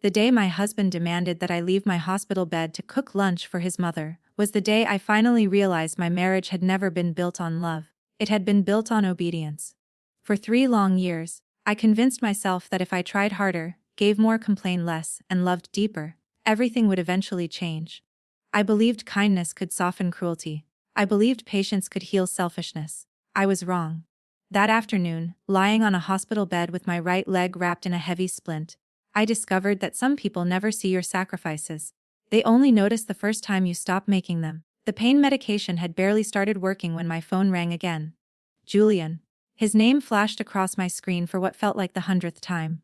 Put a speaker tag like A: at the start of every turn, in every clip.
A: The day my husband demanded that I leave my hospital bed to cook lunch for his mother was the day I finally realized my marriage had never been built on love. It had been built on obedience. For 3 long years, I convinced myself that if I tried harder, gave more, complained less, and loved deeper, everything would eventually change. I believed kindness could soften cruelty. I believed patience could heal selfishness. I was wrong. That afternoon, lying on a hospital bed with my right leg wrapped in a heavy splint, I discovered that some people never see your sacrifices. They only notice the first time you stop making them. The pain medication had barely started working when my phone rang again. Julian. His name flashed across my screen for what felt like the 100th time.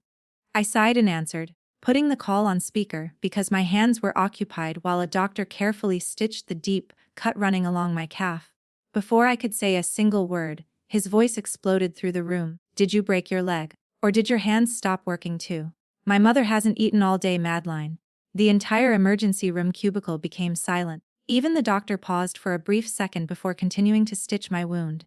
A: I sighed and answered, putting the call on speaker because my hands were occupied while a doctor carefully stitched the deep cut running along my calf. Before I could say a single word, his voice exploded through the room. Did you break your leg? Or did your hands stop working too? My mother hasn't eaten all day, Madeline. The entire emergency room cubicle became silent. Even the doctor paused for a brief second before continuing to stitch my wound.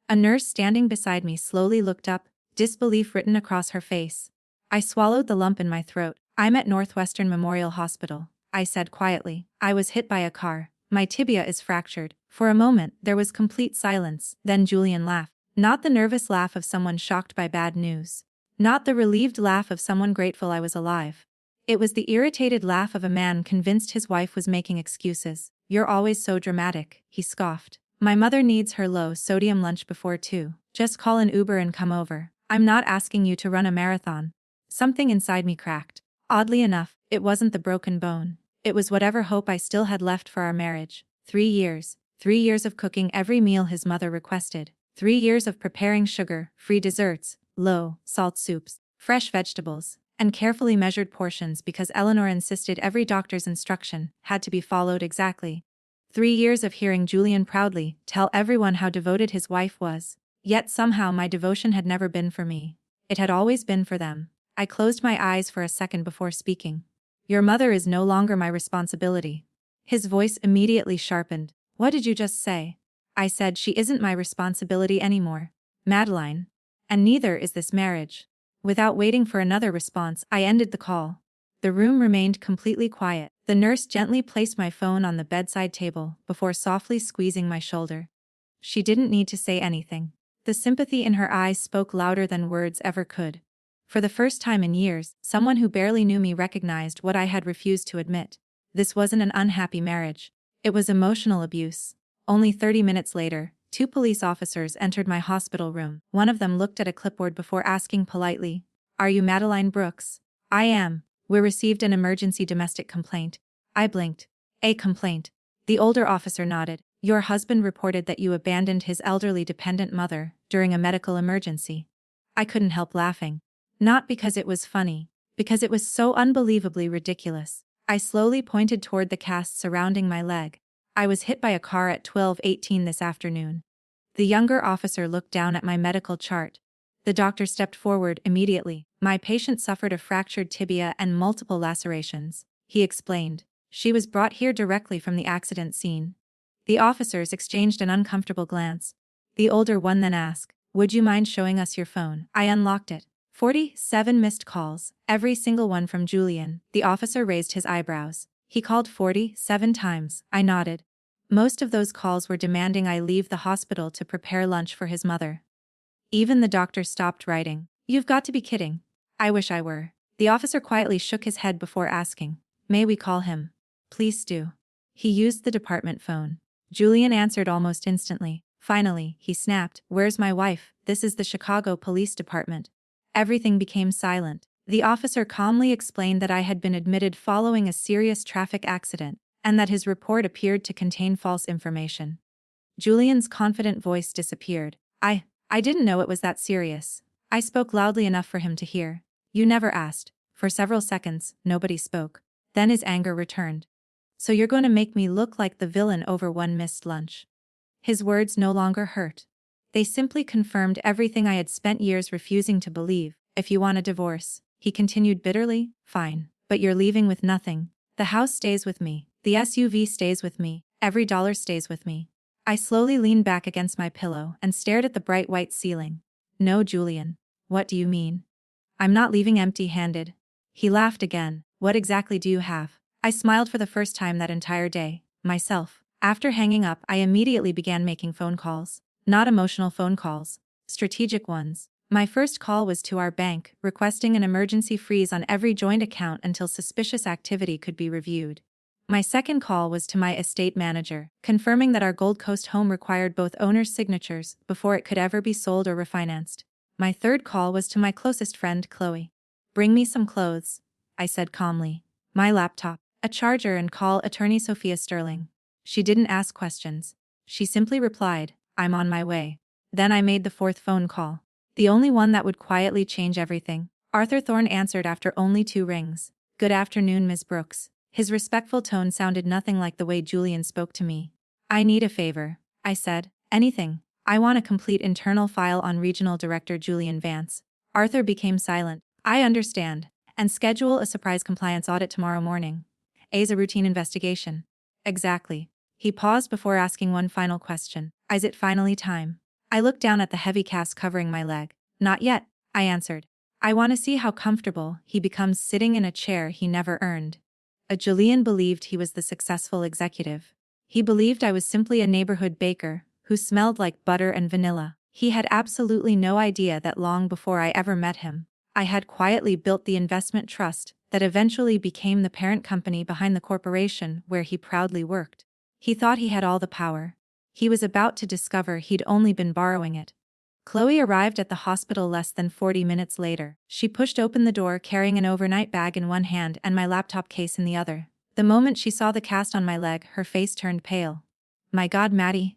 A: A nurse standing beside me slowly looked up, disbelief written across her face. I swallowed the lump in my throat. I'm at Northwestern Memorial Hospital, I said quietly. I was hit by a car. My tibia is fractured. For a moment, there was complete silence. Then Julian laughed. Not the nervous laugh of someone shocked by bad news. Not the relieved laugh of someone grateful I was alive. It was the irritated laugh of a man convinced his wife was making excuses. You're always so dramatic, he scoffed. My mother needs her low-sodium lunch before 2. Just call an Uber and come over. I'm not asking you to run a marathon. Something inside me cracked. Oddly enough, it wasn't the broken bone. It was whatever hope I still had left for our marriage. 3 years. 3 years of cooking every meal his mother requested. 3 years of preparing sugar-free desserts, low-salt soups, fresh vegetables, and carefully measured portions because Eleanor insisted every doctor's instruction had to be followed exactly. 3 years of hearing Julian proudly tell everyone how devoted his wife was. Yet somehow my devotion had never been for me. It had always been for them. I closed my eyes for a second before speaking. Your mother is no longer my responsibility. His voice immediately sharpened. What did you just say? I said she isn't my responsibility anymore, Madeline. And neither is this marriage. Without waiting for another response, I ended the call. The room remained completely quiet. The nurse gently placed my phone on the bedside table before softly squeezing my shoulder. She didn't need to say anything. The sympathy in her eyes spoke louder than words ever could. For the first time in years, someone who barely knew me recognized what I had refused to admit. This wasn't an unhappy marriage. It was emotional abuse. Only 30 minutes later, 2 police officers entered my hospital room. One of them looked at a clipboard before asking politely, "Are you Madeline Brooks?" "I am. We received an emergency domestic complaint." I blinked. "A complaint?" The older officer nodded. "Your husband reported that you abandoned his elderly dependent mother during a medical emergency." I couldn't help laughing. Not because it was funny, because it was so unbelievably ridiculous. I slowly pointed toward the cast surrounding my leg. I was hit by a car at 12:18 this afternoon. The younger officer looked down at my medical chart. The doctor stepped forward immediately. My patient suffered a fractured tibia and multiple lacerations, he explained. She was brought here directly from the accident scene. The officers exchanged an uncomfortable glance. The older one then asked, "Would you mind showing us your phone?" I unlocked it. 47 missed calls, every single one from Julian. The officer raised his eyebrows. He called 47 times. I nodded. Most of those calls were demanding I leave the hospital to prepare lunch for his mother. Even the doctor stopped writing. "You've got to be kidding." "I wish I were." The officer quietly shook his head before asking, "May we call him?" "Please do." He used the department phone. Julian answered almost instantly. Finally, he snapped, "Where's my wife? This is the Chicago Police Department." Everything became silent. The officer calmly explained that I had been admitted following a serious traffic accident, and that his report appeared to contain false information. Julian's confident voice disappeared. I didn't know it was that serious." I spoke loudly enough for him to hear. "You never asked." For several seconds, nobody spoke. Then his anger returned. "So you're going to make me look like the villain over one missed lunch?" His words no longer hurt. They simply confirmed everything I had spent years refusing to believe. "If you want a divorce," he continued bitterly, "fine. But you're leaving with nothing. The house stays with me. The SUV stays with me. Every dollar stays with me." I slowly leaned back against my pillow and stared at the bright white ceiling. "No, Julian. What do you mean?" "I'm not leaving empty-handed." He laughed again. What exactly do you have? I smiled for the first time that entire day. Myself. After hanging up, I immediately began making phone calls. Not emotional phone calls. Strategic ones. My first call was to our bank, requesting an emergency freeze on every joint account until suspicious activity could be reviewed. My second call was to my estate manager, confirming that our Gold Coast home required both owners' signatures before it could ever be sold or refinanced. My third call was to my closest friend, Chloe. Bring me some clothes, I said calmly. My laptop, a charger, and call attorney Sophia Sterling. She didn't ask questions. She simply replied, I'm on my way. Then I made the fourth phone call. The only one that would quietly change everything. Arthur Thorne answered after only 2 rings. Good afternoon, Ms. Brooks. His respectful tone sounded nothing like the way Julian spoke to me. I need a favor, I said. Anything. I want a complete internal file on Regional Director Julian Vance. Arthur became silent. I understand. And schedule a surprise compliance audit tomorrow morning. A's a routine investigation. Exactly. He paused before asking one final question. Is it finally time? I looked down at the heavy cast covering my leg. Not yet, I answered. I want to see how comfortable he becomes sitting in a chair he never earned. Julian believed he was the successful executive. He believed I was simply a neighborhood baker who smelled like butter and vanilla. He had absolutely no idea that long before I ever met him, I had quietly built the investment trust that eventually became the parent company behind the corporation where he proudly worked. He thought he had all the power. He was about to discover he'd only been borrowing it. Chloe arrived at the hospital less than 40 minutes later. She pushed open the door carrying an overnight bag in one hand and my laptop case in the other. The moment she saw the cast on my leg, her face turned pale. My God, Maddie.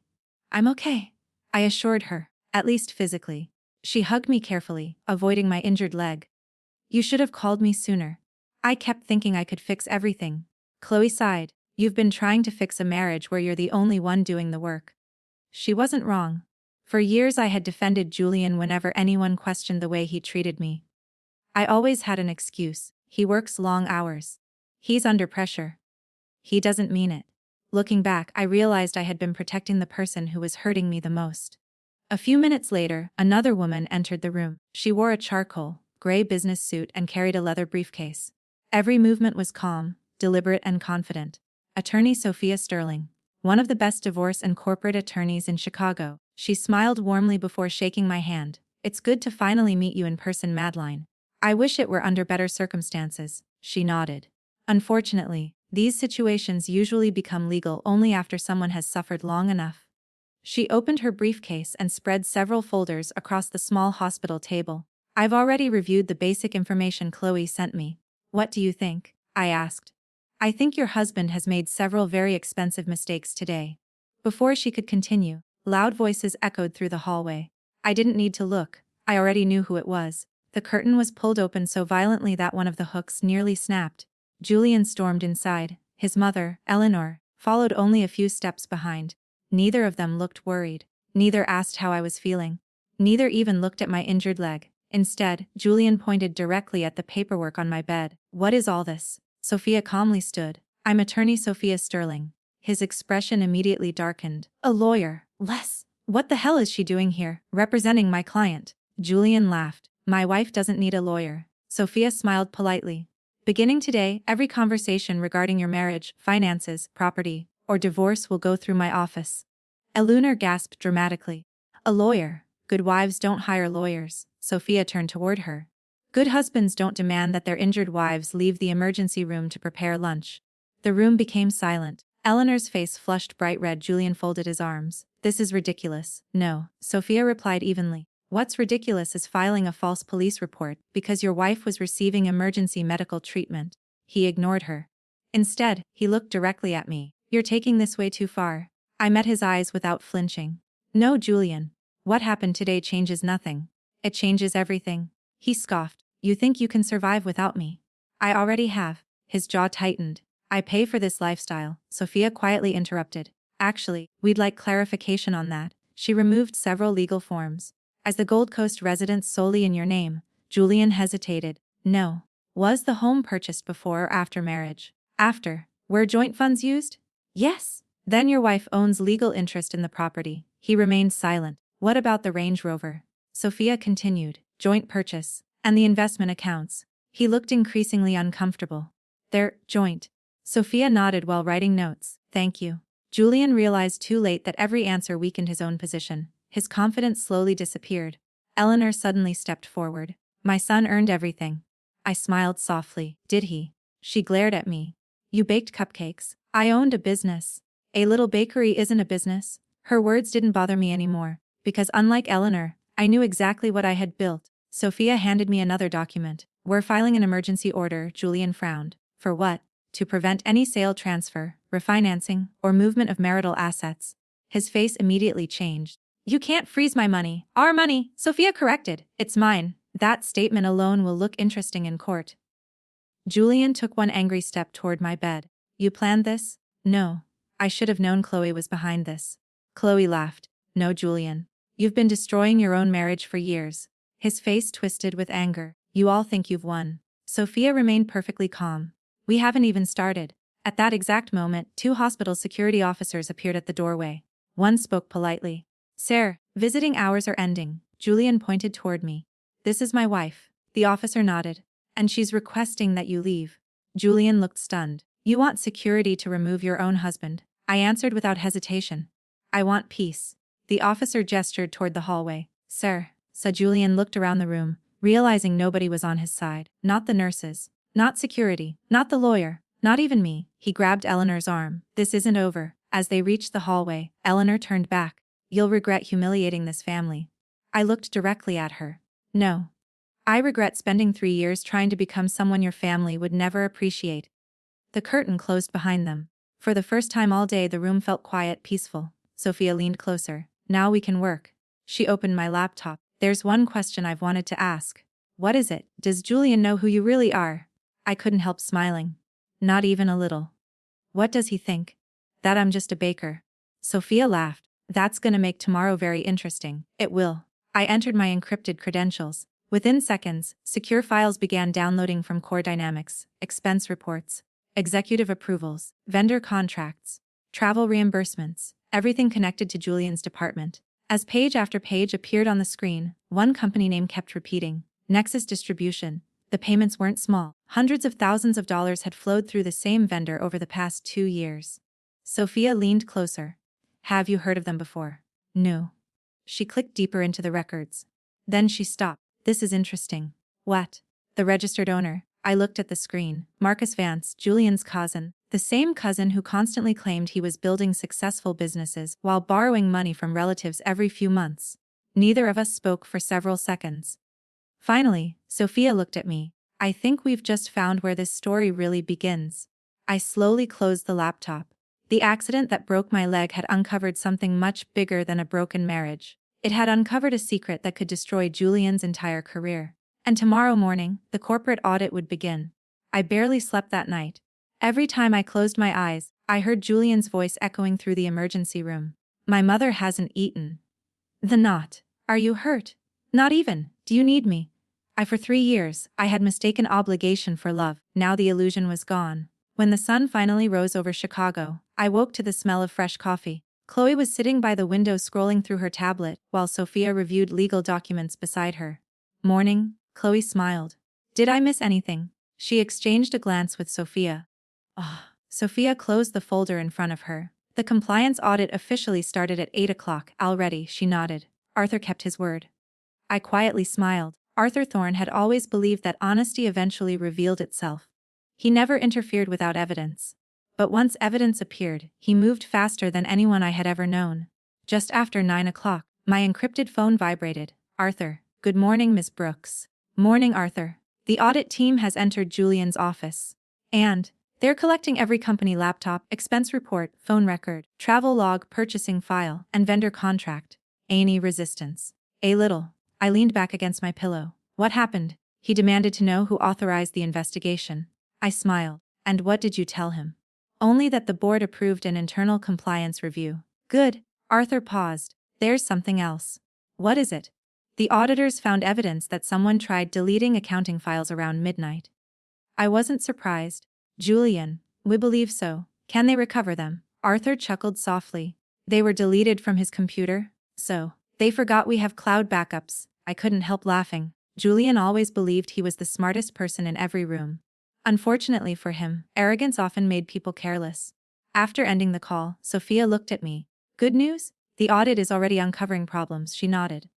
A: I'm okay, I assured her, at least physically. She hugged me carefully, avoiding my injured leg. You should have called me sooner. I kept thinking I could fix everything. Chloe sighed. You've been trying to fix a marriage where you're the only one doing the work. She wasn't wrong. For years I had defended Julian whenever anyone questioned the way he treated me. I always had an excuse. He works long hours. He's under pressure. He doesn't mean it. Looking back, I realized I had been protecting the person who was hurting me the most. A few minutes later, another woman entered the room. She wore a charcoal gray business suit and carried a leather briefcase. Every movement was calm, deliberate, and confident. Attorney Sophia Sterling, one of the best divorce and corporate attorneys in Chicago. She smiled warmly before shaking my hand. It's good to finally meet you in person, Madeline. I wish it were under better circumstances, she nodded. Unfortunately, these situations usually become legal only after someone has suffered long enough. She opened her briefcase and spread several folders across the small hospital table. I've already reviewed the basic information Chloe sent me. What do you think? I asked. I think your husband has made several very expensive mistakes today. Before she could continue, loud voices echoed through the hallway. I didn't need to look. I already knew who it was. The curtain was pulled open so violently that one of the hooks nearly snapped. Julian stormed inside. His mother, Eleanor, followed only a few steps behind. Neither of them looked worried. Neither asked how I was feeling. Neither even looked at my injured leg. Instead, Julian pointed directly at the paperwork on my bed. What is all this? Sophia calmly stood. I'm attorney Sophia Sterling. His expression immediately darkened. A lawyer. Less. What the hell is she doing here, representing my client? Julian laughed. My wife doesn't need a lawyer. Sophia smiled politely. Beginning today, every conversation regarding your marriage, finances, property, or divorce will go through my office. Eleanor gasped dramatically. A lawyer. Good wives don't hire lawyers. Sophia turned toward her. Good husbands don't demand that their injured wives leave the emergency room to prepare lunch. The room became silent. Eleanor's face flushed bright red. Julian folded his arms. This is ridiculous. No, Sophia replied evenly. What's ridiculous is filing a false police report because your wife was receiving emergency medical treatment. He ignored her. Instead, he looked directly at me. You're taking this way too far. I met his eyes without flinching. No, Julian. What happened today changes nothing. It changes everything. He scoffed. You think you can survive without me? I already have. His jaw tightened. I pay for this lifestyle, Sophia quietly interrupted. Actually, we'd like clarification on that. She removed several legal forms. As the Gold Coast residence solely in your name, Julian hesitated. No. Was the home purchased before or after marriage? After. Were joint funds used? Yes. Then your wife owns legal interest in the property. He remained silent. What about the Range Rover? Sophia continued. Joint purchase. And the investment accounts. He looked increasingly uncomfortable. They're joint. Sophia nodded while writing notes. Thank you. Julian realized too late that every answer weakened his own position. His confidence slowly disappeared. Eleanor suddenly stepped forward. My son earned everything. I smiled softly. Did he? She glared at me. You baked cupcakes. I owned a business. A little bakery isn't a business. Her words didn't bother me anymore, because unlike Eleanor, I knew exactly what I had built. Sophia handed me another document. We're filing an emergency order. Julian frowned. For what? To prevent any sale transfer, refinancing, or movement of marital assets. His face immediately changed. You can't freeze my money. Our money, Sophia corrected. It's mine. That statement alone will look interesting in court. Julian took one angry step toward my bed. You planned this? No. I should have known Chloe was behind this. Chloe laughed. No, Julian. You've been destroying your own marriage for years. His face twisted with anger. You all think you've won. Sophia remained perfectly calm. We haven't even started. At that exact moment, 2 hospital security officers appeared at the doorway. One spoke politely. Sir, visiting hours are ending. Julian pointed toward me. This is my wife. The officer nodded. And she's requesting that you leave. Julian looked stunned. You want security to remove your own husband? I answered without hesitation. I want peace. The officer gestured toward the hallway. Sir, Julian looked around the room, realizing nobody was on his side. Not the nurses. Not security. Not the lawyer. Not even me. He grabbed Eleanor's arm. This isn't over. As they reached the hallway, Eleanor turned back. You'll regret humiliating this family. I looked directly at her. No. I regret spending 3 years trying to become someone your family would never appreciate. The curtain closed behind them. For the first time all day the room felt quiet, peaceful. Sophia leaned closer. Now we can work. She opened my laptop. There's one question I've wanted to ask. What is it? Does Julian know who you really are? I couldn't help smiling. Not even a little. What does he think? That I'm just a baker. Sophia laughed. That's gonna make tomorrow very interesting. It will. I entered my encrypted credentials. Within seconds, secure files began downloading from Core Dynamics, expense reports, executive approvals, vendor contracts, travel reimbursements, everything connected to Julian's department. As page after page appeared on the screen, one company name kept repeating. Nexus Distribution. The payments weren't small. Hundreds of thousands of dollars had flowed through the same vendor over the past 2 years. Sophia leaned closer. Have you heard of them before? No. She clicked deeper into the records. Then she stopped. This is interesting. What? The registered owner. I looked at the screen. Marcus Vance, Julian's cousin. The same cousin who constantly claimed he was building successful businesses while borrowing money from relatives every few months. Neither of us spoke for several seconds. Finally, Sophia looked at me. I think we've just found where this story really begins. I slowly closed the laptop. The accident that broke my leg had uncovered something much bigger than a broken marriage. It had uncovered a secret that could destroy Julian's entire career. And tomorrow morning, the corporate audit would begin. I barely slept that night. Every time I closed my eyes, I heard Julian's voice echoing through the emergency room. My mother hasn't eaten. The knot. Are you hurt? Not even. Do you need me? For 3 years, I had mistaken obligation for love. Now the illusion was gone. When the sun finally rose over Chicago, I woke to the smell of fresh coffee. Chloe was sitting by the window scrolling through her tablet, while Sophia reviewed legal documents beside her. Morning, Chloe smiled. Did I miss anything? She exchanged a glance with Sophia. Sophia closed the folder in front of her. The compliance audit officially started at 8 o'clock. Already, she nodded. Arthur kept his word. I quietly smiled. Arthur Thorne had always believed that honesty eventually revealed itself. He never interfered without evidence. But once evidence appeared, he moved faster than anyone I had ever known. Just after 9 o'clock, my encrypted phone vibrated. Arthur. Good morning, Miss Brooks. Morning, Arthur. The audit team has entered Julian's office. And they're collecting every company laptop, expense report, phone record, travel log, purchasing file, and vendor contract. Any resistance? A little. I leaned back against my pillow. What happened? He demanded to know who authorized the investigation. I smiled. And what did you tell him? Only that the board approved an internal compliance review. Good. Arthur paused. There's something else. What is it? The auditors found evidence that someone tried deleting accounting files around midnight. I wasn't surprised. Julian, we believe so. Can they recover them? Arthur chuckled softly. They were deleted from his computer? So, they forgot we have cloud backups. I couldn't help laughing. Julian always believed he was the smartest person in every room. Unfortunately for him, arrogance often made people careless. After ending the call, Sophia looked at me. Good news? The audit is already uncovering problems, she nodded.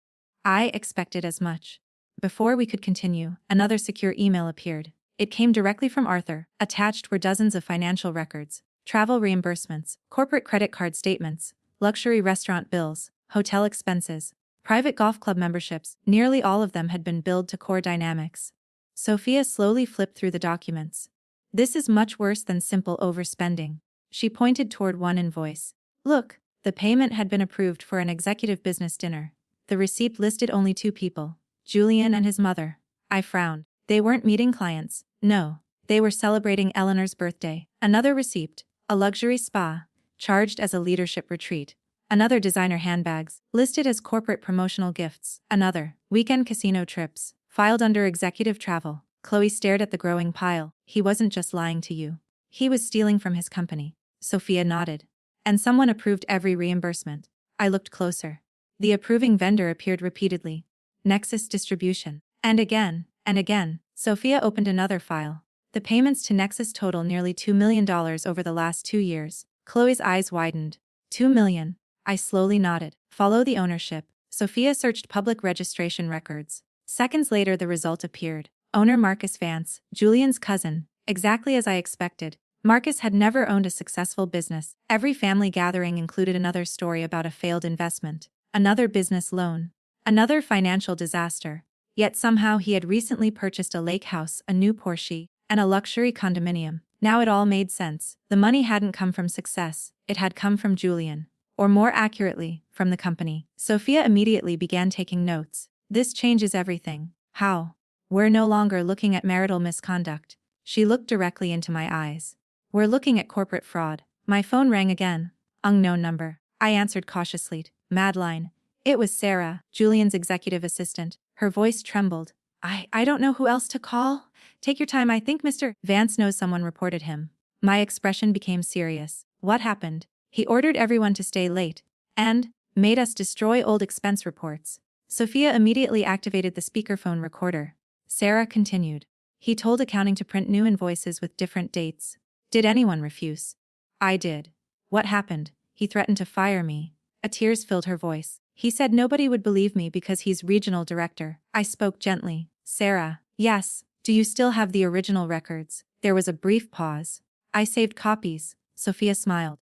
A: I expected as much. Before we could continue, another secure email appeared. It came directly from Arthur. Attached were dozens of financial records, travel reimbursements, corporate credit card statements, luxury restaurant bills, hotel expenses, private golf club memberships. Nearly all of them had been billed to Core Dynamics. Sophia slowly flipped through the documents. This is much worse than simple overspending. She pointed toward one invoice. Look, the payment had been approved for an executive business dinner. The receipt listed only 2 people, Julian and his mother. I frowned. They weren't meeting clients. No, they were celebrating Eleanor's birthday. Another receipt, a luxury spa, charged as a leadership retreat. Another designer handbags, listed as corporate promotional gifts. Another, weekend casino trips, filed under executive travel. Chloe stared at the growing pile. He wasn't just lying to you. He was stealing from his company. Sophia nodded. And someone approved every reimbursement. I looked closer. The approving vendor appeared repeatedly. Nexus Distribution. And again, and again. Sophia opened another file. The payments to Nexus total nearly $2 million over the last 2 years. Chloe's eyes widened. $2 million. I slowly nodded. Follow the ownership. Sophia searched public registration records. Seconds later the result appeared. Owner Marcus Vance, Julian's cousin. Exactly as I expected. Marcus had never owned a successful business. Every family gathering included another story about a failed investment, another business loan, another financial disaster. Yet somehow he had recently purchased a lake house, a new Porsche, and a luxury condominium. Now it all made sense. The money hadn't come from success, it had come from Julian. Or more accurately, from the company. Sophia immediately began taking notes. This changes everything. How? We're no longer looking at marital misconduct. She looked directly into my eyes. We're looking at corporate fraud. My phone rang again. Unknown number. I answered cautiously. Madeline. It was Sarah, Julian's executive assistant. Her voice trembled. I don't know who else to call. Take your time, I think Mr. Vance knows someone reported him. My expression became serious. What happened? He ordered everyone to stay late. And made us destroy old expense reports. Sophia immediately activated the speakerphone recorder. Sarah continued. He told accounting to print new invoices with different dates. Did anyone refuse? I did. What happened? He threatened to fire me. Tears filled her voice. He said nobody would believe me because he's regional director. I spoke gently. Sarah. Yes. Do you still have the original records? There was a brief pause. I saved copies. Sophia smiled.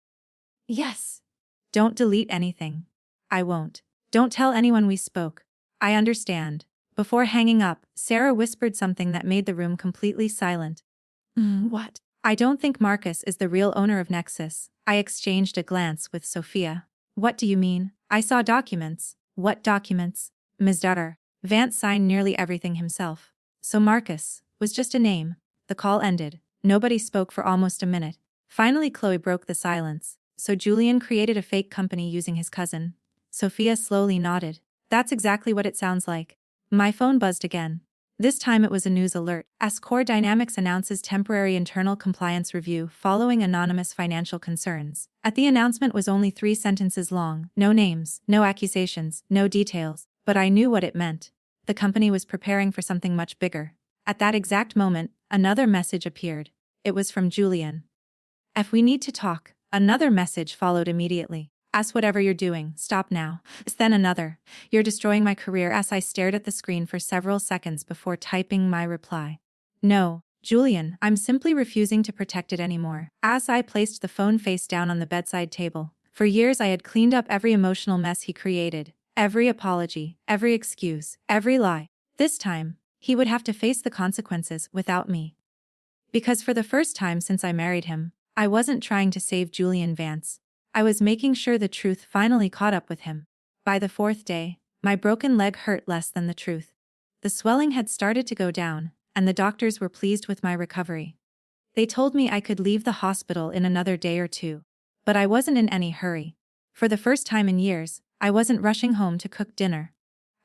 A: Yes. Don't delete anything. I won't. Don't tell anyone we spoke. I understand. Before hanging up, Sarah whispered something that made the room completely silent. What? I don't think Marcus is the real owner of Nexus. I exchanged a glance with Sophia. What do you mean? I saw documents. What documents? Ms. Dutter. Vance signed nearly everything himself. So Marcus was just a name. The call ended. Nobody spoke for almost a minute. Finally Chloe broke the silence. So Julian created a fake company using his cousin. Sophia slowly nodded. That's exactly what it sounds like. My phone buzzed again. This time it was a news alert. As Core Dynamics announces temporary internal compliance review following anonymous financial concerns. The announcement was only 3 sentences long. No names, no accusations, no details. But I knew what it meant. The company was preparing for something much bigger. At that exact moment, another message appeared. It was from Julian. If we need to talk. Another message followed immediately. Ask whatever you're doing, stop now. Then another. You're destroying my career. As I stared at the screen for several seconds before typing my reply. No, Julian, I'm simply refusing to protect it anymore. As I placed the phone face down on the bedside table. For years I had cleaned up every emotional mess he created. Every apology, every excuse, every lie. This time, he would have to face the consequences without me. Because for the first time since I married him, I wasn't trying to save Julian Vance. I was making sure the truth finally caught up with him. By the 4th day, my broken leg hurt less than the truth. The swelling had started to go down, and the doctors were pleased with my recovery. They told me I could leave the hospital in another day or 2. But I wasn't in any hurry. For the first time in years, I wasn't rushing home to cook dinner.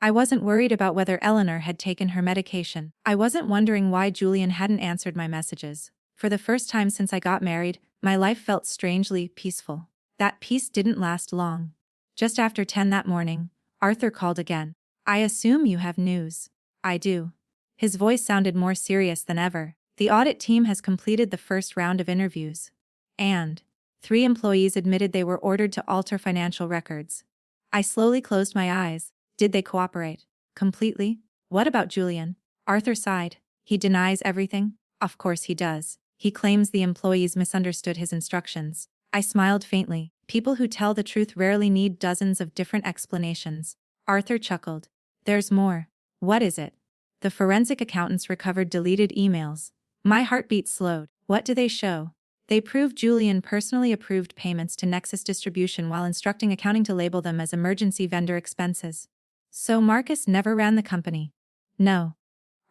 A: I wasn't worried about whether Eleanor had taken her medication. I wasn't wondering why Julian hadn't answered my messages. For the first time since I got married, my life felt strangely peaceful. That peace didn't last long. Just after 10 that morning, Arthur called again. I assume you have news. I do. His voice sounded more serious than ever. The audit team has completed the first round of interviews. And 3 employees admitted they were ordered to alter financial records. I slowly closed my eyes. Did they cooperate? Completely? What about Julian? Arthur sighed. He denies everything? Of course he does. He claims the employees misunderstood his instructions. I smiled faintly. People who tell the truth rarely need dozens of different explanations. Arthur chuckled. There's more. What is it? The forensic accountants recovered deleted emails. My heartbeat slowed. What do they show? They proved Julian personally approved payments to Nexus Distribution while instructing accounting to label them as emergency vendor expenses. So Marcus never ran the company? No.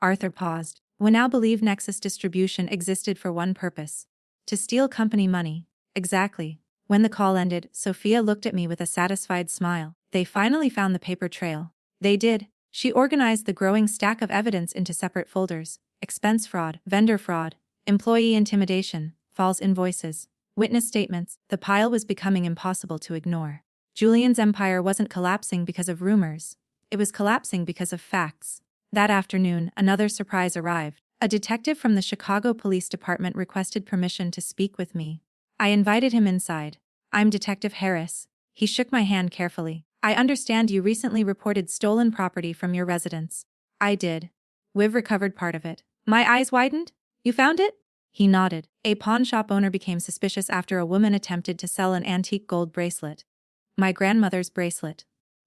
A: Arthur paused. We now believe Nexus Distribution existed for one purpose. To steal company money. Exactly. When the call ended, Sophia looked at me with a satisfied smile. They finally found the paper trail. They did. She organized the growing stack of evidence into separate folders. Expense fraud, vendor fraud, employee intimidation, false invoices, witness statements. The pile was becoming impossible to ignore. Julian's empire wasn't collapsing because of rumors. It was collapsing because of facts. That afternoon, another surprise arrived. A detective from the Chicago Police Department requested permission to speak with me. I invited him inside. I'm Detective Harris. He shook my hand carefully. I understand you recently reported stolen property from your residence. I did. We've recovered part of it. My eyes widened. You found it? He nodded. A pawn shop owner became suspicious after a woman attempted to sell an antique gold bracelet. My grandmother's bracelet.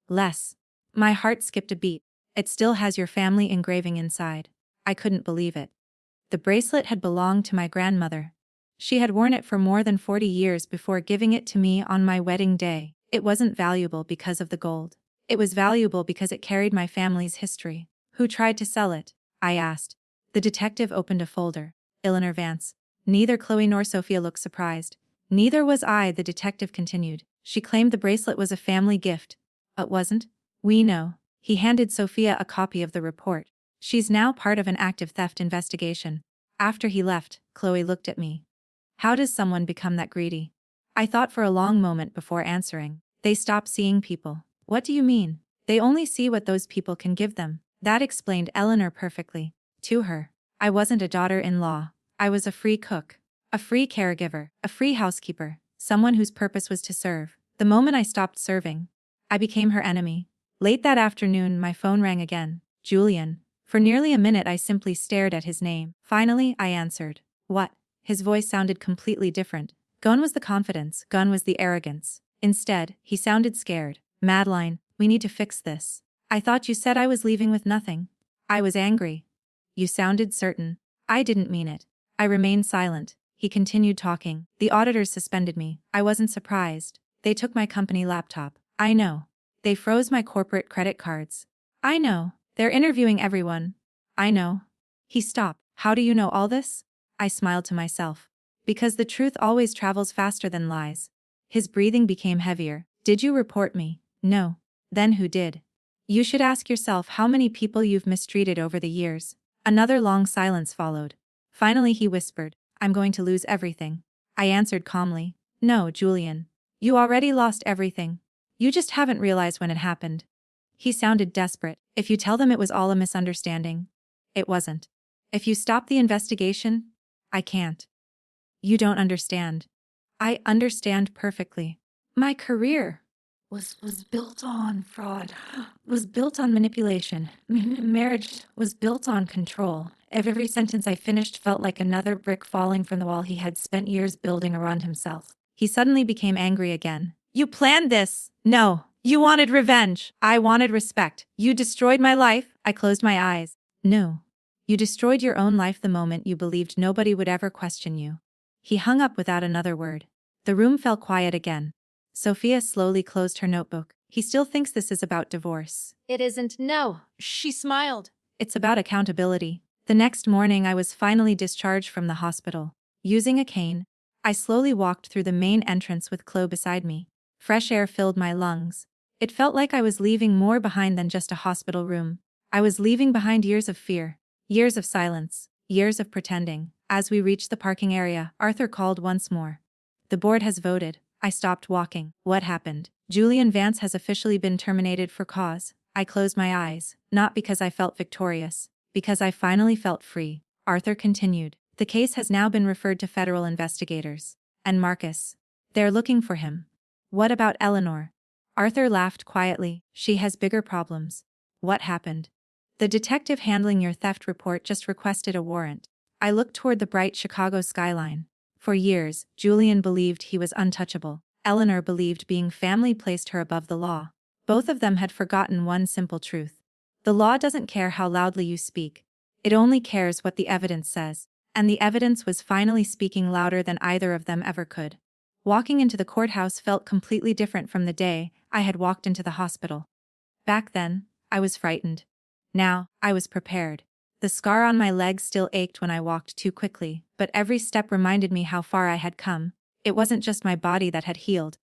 A: Less. My heart skipped a beat. It still has your family engraving inside. I couldn't believe it. The bracelet had belonged to my grandmother. She had worn it for more than 40 years before giving it to me on my wedding day. It wasn't valuable because of the gold. It was valuable because it carried my family's history. Who tried to sell it? I asked. The detective opened a folder. Eleanor Vance. Neither Chloe nor Sophia looked surprised. Neither was I, the detective continued. She claimed the bracelet was a family gift. It wasn't? We know. He handed Sophia a copy of the report. She's now part of an active theft investigation. After he left, Chloe looked at me. How does someone become that greedy? I thought for a long moment before answering. They stop seeing people. What do you mean? They only see what those people can give them. That explained Eleanor perfectly. To her. I wasn't a daughter-in-law. I was a free cook. A free caregiver. A free housekeeper. Someone whose purpose was to serve. The moment I stopped serving, I became her enemy. Late that afternoon, my phone rang again. Julian. For nearly a minute I simply stared at his name. Finally, I answered. What? His voice sounded completely different. Gone was the confidence, gone was the arrogance. Instead, he sounded scared. Madeline, we need to fix this. I thought you said I was leaving with nothing. I was angry. You sounded certain. I didn't mean it. I remained silent. He continued talking. The auditors suspended me. I wasn't surprised. They took my company laptop. I know. They froze my corporate credit cards. I know. They're interviewing everyone. I know. He stopped. How do you know all this? I smiled to myself. Because the truth always travels faster than lies. His breathing became heavier. Did you report me? No. Then who did? You should ask yourself how many people you've mistreated over the years. Another long silence followed. Finally he whispered, I'm going to lose everything. I answered calmly. No, Julian. You already lost everything. You just haven't realized when it happened. He sounded desperate. If you tell them it was all a misunderstanding. It wasn't. If you stop the investigation. I can't. You don't understand. I understand perfectly. My career was built on fraud, was built on manipulation. Marriage was built on control. Every sentence I finished felt like another brick falling from the wall he had spent years building around himself. He suddenly became angry again. You planned this! No. You wanted revenge. I wanted respect. You destroyed my life. I closed my eyes. No. You destroyed your own life the moment you believed nobody would ever question you. He hung up without another word. The room fell quiet again. Sophia slowly closed her notebook. He still thinks this is about divorce.
B: It isn't, no. She smiled.
A: It's about accountability. The next morning I was finally discharged from the hospital. Using a cane, I slowly walked through the main entrance with Chloe beside me. Fresh air filled my lungs. It felt like I was leaving more behind than just a hospital room. I was leaving behind years of fear, years of silence, years of pretending. As we reached the parking area, Arthur called once more. The board has voted. I stopped walking. What happened? Julian Vance has officially been terminated for cause. I closed my eyes, not because I felt victorious, because I finally felt free. Arthur continued. The case has now been referred to federal investigators. And Marcus. They're looking for him. What about Eleanor? Arthur laughed quietly. She has bigger problems. What happened? The detective handling your theft report just requested a warrant. I looked toward the bright Chicago skyline. For years, Julian believed he was untouchable. Eleanor believed being family placed her above the law. Both of them had forgotten one simple truth. The law doesn't care how loudly you speak. It only cares what the evidence says. And the evidence was finally speaking louder than either of them ever could. Walking into the courthouse felt completely different from the day I had walked into the hospital. Back then, I was frightened. Now, I was prepared. The scar on my leg still ached when I walked too quickly, but every step reminded me how far I had come. It wasn't just my body that had healed.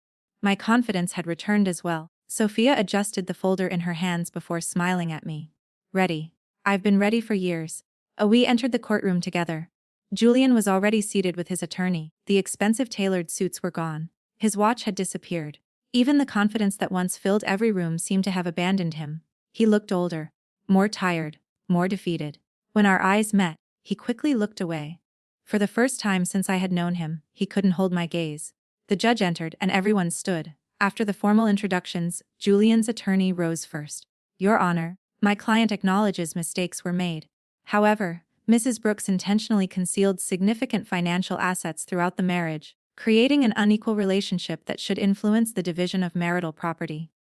A: My confidence had returned as well. Sophia adjusted the folder in her hands before smiling at me. Ready. I've been ready for years. We entered the courtroom together. Julian was already seated with his attorney. The expensive tailored suits were gone. His watch had disappeared. Even the confidence that once filled every room seemed to have abandoned him. He looked older, more tired, more defeated. When our eyes met, he quickly looked away. For the first time since I had known him, he couldn't hold my gaze. The judge entered and everyone stood. After the formal introductions, Julian's attorney rose first. Your Honor, my client acknowledges mistakes were made. However, Mrs. Brooks intentionally concealed significant financial assets throughout the marriage, creating an unequal relationship that should influence the division of marital property.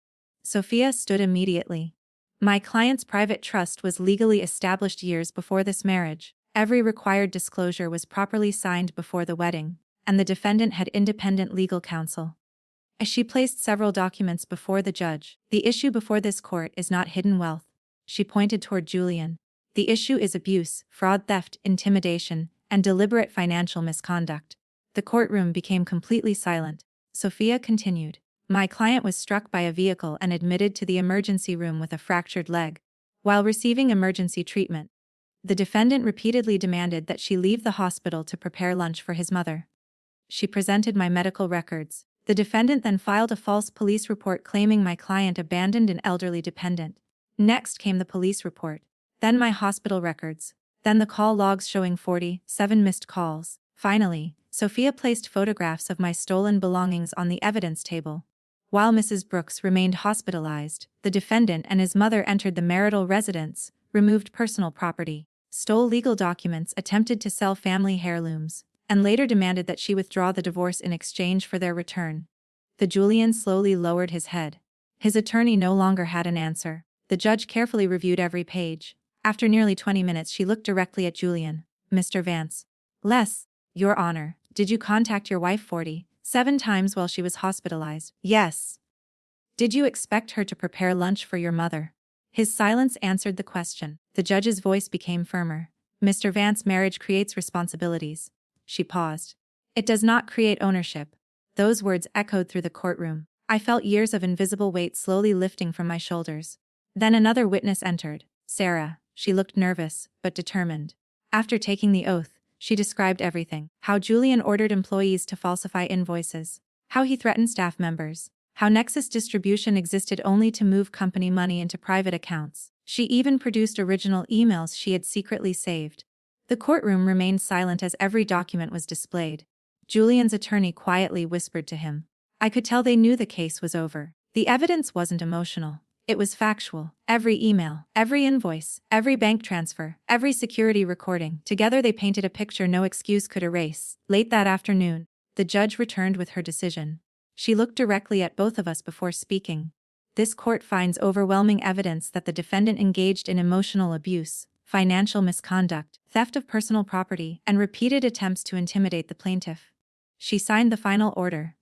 A: Sophia stood immediately. My client's private trust was legally established years before this marriage. Every required disclosure was properly signed before the wedding, and the defendant had independent legal counsel. As she placed several documents before the judge, the issue before this court is not hidden wealth. She pointed toward Julian. The issue is abuse, fraud, theft, intimidation, and deliberate financial misconduct. The courtroom became completely silent. Sophia continued. My client was struck by a vehicle and admitted to the emergency room with a fractured leg. While receiving emergency treatment, the defendant repeatedly demanded that she leave the hospital to prepare lunch for his mother. She presented my medical records. The defendant then filed a false police report claiming my client abandoned an elderly dependent. Next came the police report. Then my hospital records. Then the call logs showing 47 missed calls. Finally, Sophia placed photographs of my stolen belongings on the evidence table. While Mrs. Brooks remained hospitalized, the defendant and his mother entered the marital residence, removed personal property, stole legal documents, attempted to sell family heirlooms, and later demanded that she withdraw the divorce in exchange for their return. The Julian slowly lowered his head. His attorney no longer had an answer. The judge carefully reviewed every page. After nearly 20 minutes she looked directly at Julian. Mr. Vance. Les, Your Honor, did you contact your wife 47 times while she was hospitalized? Yes. Did you expect her to prepare lunch for your mother? His silence answered the question. The judge's voice became firmer. Mr. Vance, marriage creates responsibilities. She paused. It does not create ownership. Those words echoed through the courtroom. I felt years of invisible weight slowly lifting from my shoulders. Then another witness entered. Sarah. She looked nervous, but determined. After taking the oath, she described everything. How Julian ordered employees to falsify invoices. How he threatened staff members. How Nexus Distribution existed only to move company money into private accounts. She even produced original emails she had secretly saved. The courtroom remained silent as every document was displayed. Julian's attorney quietly whispered to him. I could tell they knew the case was over. The evidence wasn't emotional. It was factual. Every email, every invoice, every bank transfer, every security recording. Together they painted a picture no excuse could erase. Late that afternoon, the judge returned with her decision. She looked directly at both of us before speaking. This court finds overwhelming evidence that the defendant engaged in emotional abuse, financial misconduct, theft of personal property, and repeated attempts to intimidate the plaintiff. She signed the final order.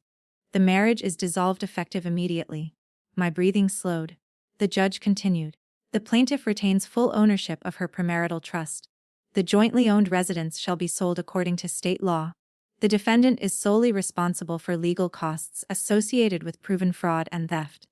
A: The marriage is dissolved effective immediately. My breathing slowed. The judge continued. The plaintiff retains full ownership of her premarital trust. The jointly owned residence shall be sold according to state law. The defendant is solely responsible for legal costs associated with proven fraud and theft.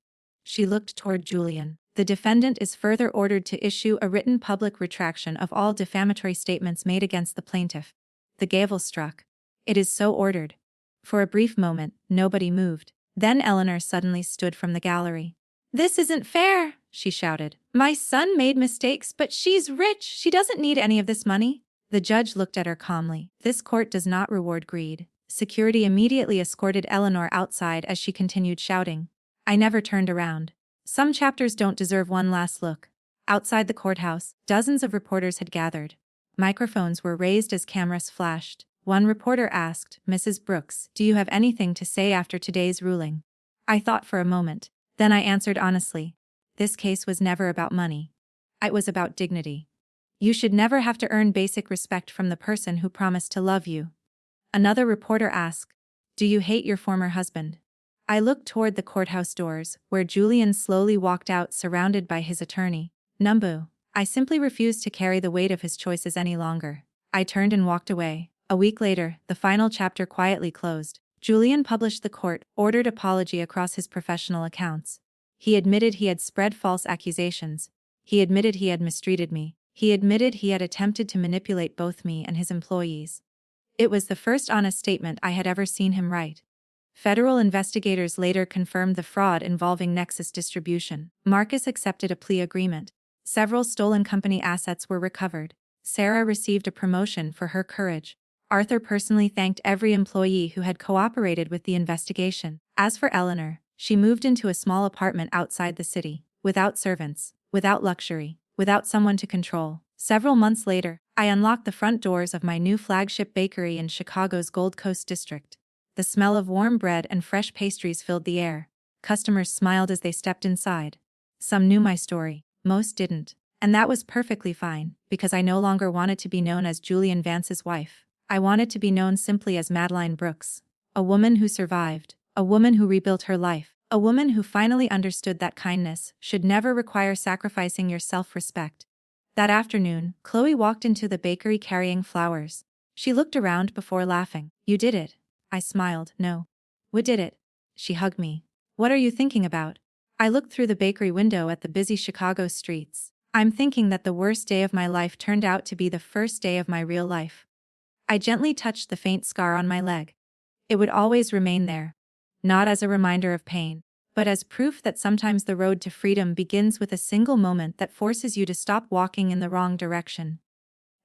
A: She looked toward Julian. The defendant is further ordered to issue a written public retraction of all defamatory statements made against the plaintiff. The gavel struck. It is so ordered. For a brief moment, nobody moved. Then Eleanor suddenly stood from the gallery. This isn't fair, she shouted. My son made mistakes, but she's rich. She doesn't need any of this money. The judge looked at her calmly. This court does not reward greed. Security immediately escorted Eleanor outside as she continued shouting. I never turned around. Some chapters don't deserve one last look. Outside the courthouse, dozens of reporters had gathered. Microphones were raised as cameras flashed. One reporter asked, Mrs. Brooks, do you have anything to say after today's ruling? I thought for a moment. Then I answered honestly. This case was never about money. It was about dignity. You should never have to earn basic respect from the person who promised to love you. Another reporter asked, do you hate your former husband? I looked toward the courthouse doors, where Julian slowly walked out surrounded by his attorney. Numbu. I simply refused to carry the weight of his choices any longer. I turned and walked away. A week later, the final chapter quietly closed. Julian published the court-ordered apology across his professional accounts. He admitted he had spread false accusations. He admitted he had mistreated me. He admitted he had attempted to manipulate both me and his employees. It was the first honest statement I had ever seen him write. Federal investigators later confirmed the fraud involving Nexus Distribution. Marcus accepted a plea agreement. Several stolen company assets were recovered. Sarah received a promotion for her courage. Arthur personally thanked every employee who had cooperated with the investigation. As for Eleanor, she moved into a small apartment outside the city, without servants, without luxury, without someone to control. Several months later, I unlocked the front doors of my new flagship bakery in Chicago's Gold Coast district. The smell of warm bread and fresh pastries filled the air. Customers smiled as they stepped inside. Some knew my story, most didn't. And that was perfectly fine, because I no longer wanted to be known as Julian Vance's wife. I wanted to be known simply as Madeline Brooks. A woman who survived. A woman who rebuilt her life. A woman who finally understood that kindness should never require sacrificing your self-respect. That afternoon, Chloe walked into the bakery carrying flowers. She looked around before laughing. You did it. I smiled. No. What did it? She hugged me. What are you thinking about? I looked through the bakery window at the busy Chicago streets. I'm thinking that the worst day of my life turned out to be the first day of my real life. I gently touched the faint scar on my leg. It would always remain there. Not as a reminder of pain, but as proof that sometimes the road to freedom begins with a single moment that forces you to stop walking in the wrong direction.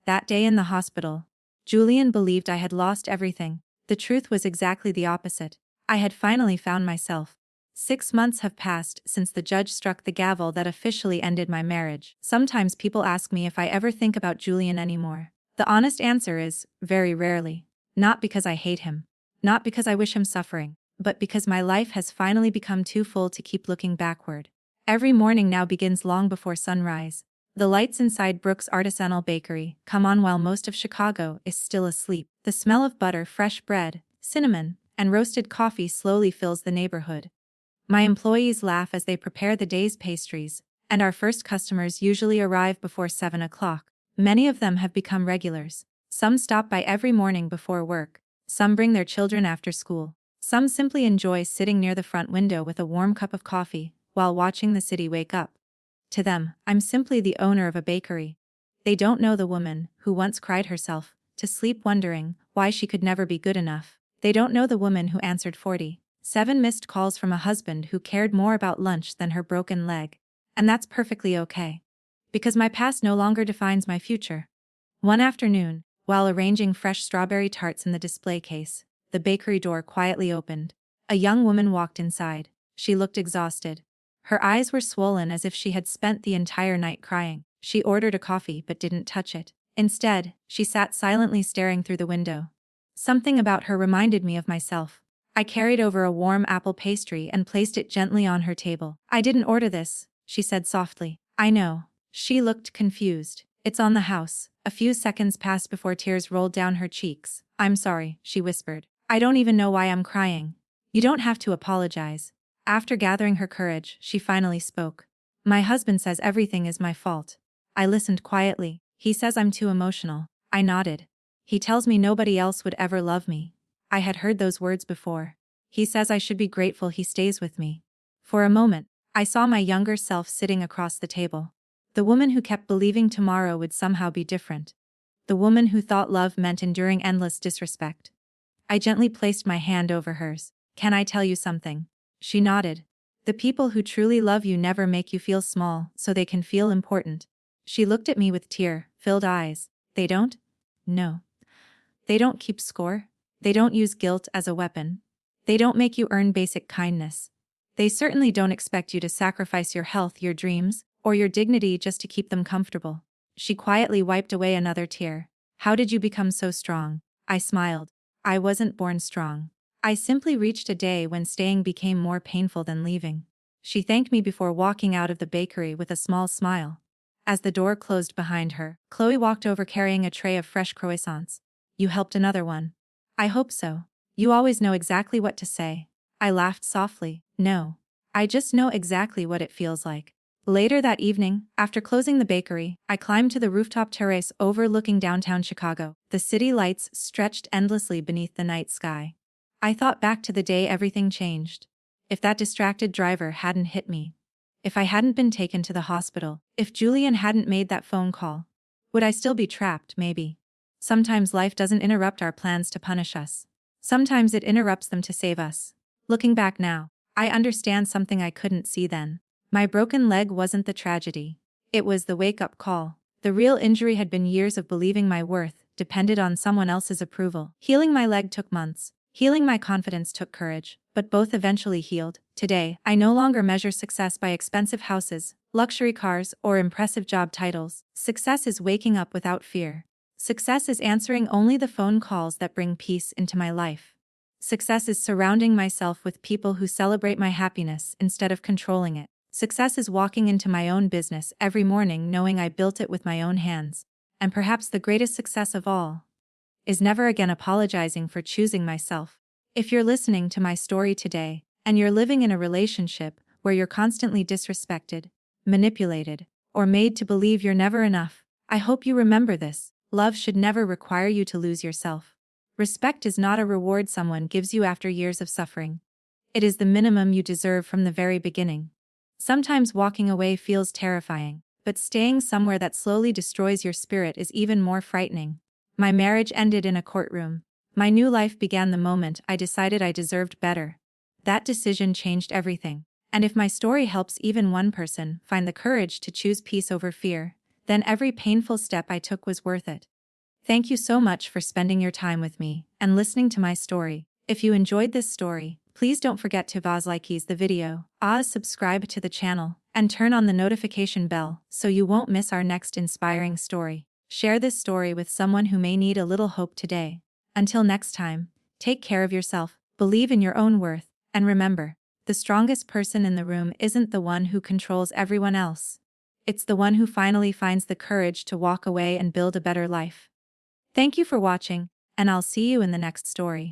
A: That day in the hospital, Julian believed I had lost everything. The truth was exactly the opposite. I had finally found myself. 6 months have passed since the judge struck the gavel that officially ended my marriage. Sometimes people ask me if I ever think about Julian anymore. The honest answer is, very rarely. Not because I hate him. Not because I wish him suffering. But because my life has finally become too full to keep looking backward. Every morning now begins long before sunrise. The lights inside Brooks' Artisanal Bakery come on while most of Chicago is still asleep. The smell of butter, fresh bread, cinnamon, and roasted coffee slowly fills the neighborhood. My employees laugh as they prepare the day's pastries, and our first customers usually arrive before 7 o'clock. Many of them have become regulars. Some stop by every morning before work. Some bring their children after school. Some simply enjoy sitting near the front window with a warm cup of coffee while watching the city wake up. To them, I'm simply the owner of a bakery. They don't know the woman who once cried herself to sleep wondering why she could never be good enough. They don't know the woman who answered 47 missed calls from a husband who cared more about lunch than her broken leg. And that's perfectly okay. Because my past no longer defines my future. One afternoon, while arranging fresh strawberry tarts in the display case, the bakery door quietly opened. A young woman walked inside. She looked exhausted. Her eyes were swollen as if she had spent the entire night crying. She ordered a coffee but didn't touch it. Instead, she sat silently staring through the window. Something about her reminded me of myself. I carried over a warm apple pastry and placed it gently on her table. I didn't order this, she said softly. I know. She looked confused. It's on the house. A few seconds passed before tears rolled down her cheeks. I'm sorry, she whispered. I don't even know why I'm crying. You don't have to apologize. After gathering her courage, she finally spoke. My husband says everything is my fault. I listened quietly. He says I'm too emotional. I nodded. He tells me nobody else would ever love me. I had heard those words before. He says I should be grateful he stays with me. For a moment, I saw my younger self sitting across the table. The woman who kept believing tomorrow would somehow be different. The woman who thought love meant enduring endless disrespect. I gently placed my hand over hers. Can I tell you something? She nodded. The people who truly love you never make you feel small so they can feel important. She looked at me with tear-filled eyes. They don't? No. They don't keep score. They don't use guilt as a weapon. They don't make you earn basic kindness. They certainly don't expect you to sacrifice your health, your dreams, or your dignity just to keep them comfortable. She quietly wiped away another tear. How did you become so strong? I smiled. I wasn't born strong. I simply reached a day when staying became more painful than leaving. She thanked me before walking out of the bakery with a small smile. As the door closed behind her, Chloe walked over carrying a tray of fresh croissants. You helped another one. I hope so. You always know exactly what to say. I laughed softly. No. I just know exactly what it feels like. Later that evening, after closing the bakery, I climbed to the rooftop terrace overlooking downtown Chicago. The city lights stretched endlessly beneath the night sky. I thought back to the day everything changed. If that distracted driver hadn't hit me. If I hadn't been taken to the hospital. If Julian hadn't made that phone call. Would I still be trapped, maybe? Sometimes life doesn't interrupt our plans to punish us. Sometimes it interrupts them to save us. Looking back now, I understand something I couldn't see then. My broken leg wasn't the tragedy. It was the wake-up call. The real injury had been years of believing my worth depended on someone else's approval. Healing my leg took months. Healing my confidence took courage, but both eventually healed. Today, I no longer measure success by expensive houses, luxury cars, or impressive job titles. Success is waking up without fear. Success is answering only the phone calls that bring peace into my life. Success is surrounding myself with people who celebrate my happiness instead of controlling it. Success is walking into my own business every morning knowing I built it with my own hands. And perhaps the greatest success of all is never again apologizing for choosing myself. If you're listening to my story today, and you're living in a relationship where you're constantly disrespected, manipulated, or made to believe you're never enough, I hope you remember this. Love should never require you to lose yourself. Respect is not a reward someone gives you after years of suffering. It is the minimum you deserve from the very beginning. Sometimes walking away feels terrifying, but staying somewhere that slowly destroys your spirit is even more frightening. My marriage ended in a courtroom. My new life began the moment I decided I deserved better. That decision changed everything. And if my story helps even one person find the courage to choose peace over fear, then every painful step I took was worth it. Thank you so much for spending your time with me and listening to my story. If you enjoyed this story, please don't forget to like the video, subscribe to the channel, and turn on the notification bell so you won't miss our next inspiring story. Share this story with someone who may need a little hope today. Until next time, take care of yourself, believe in your own worth, and remember, the strongest person in the room isn't the one who controls everyone else. It's the one who finally finds the courage to walk away and build a better life. Thank you for watching, and I'll see you in the next story.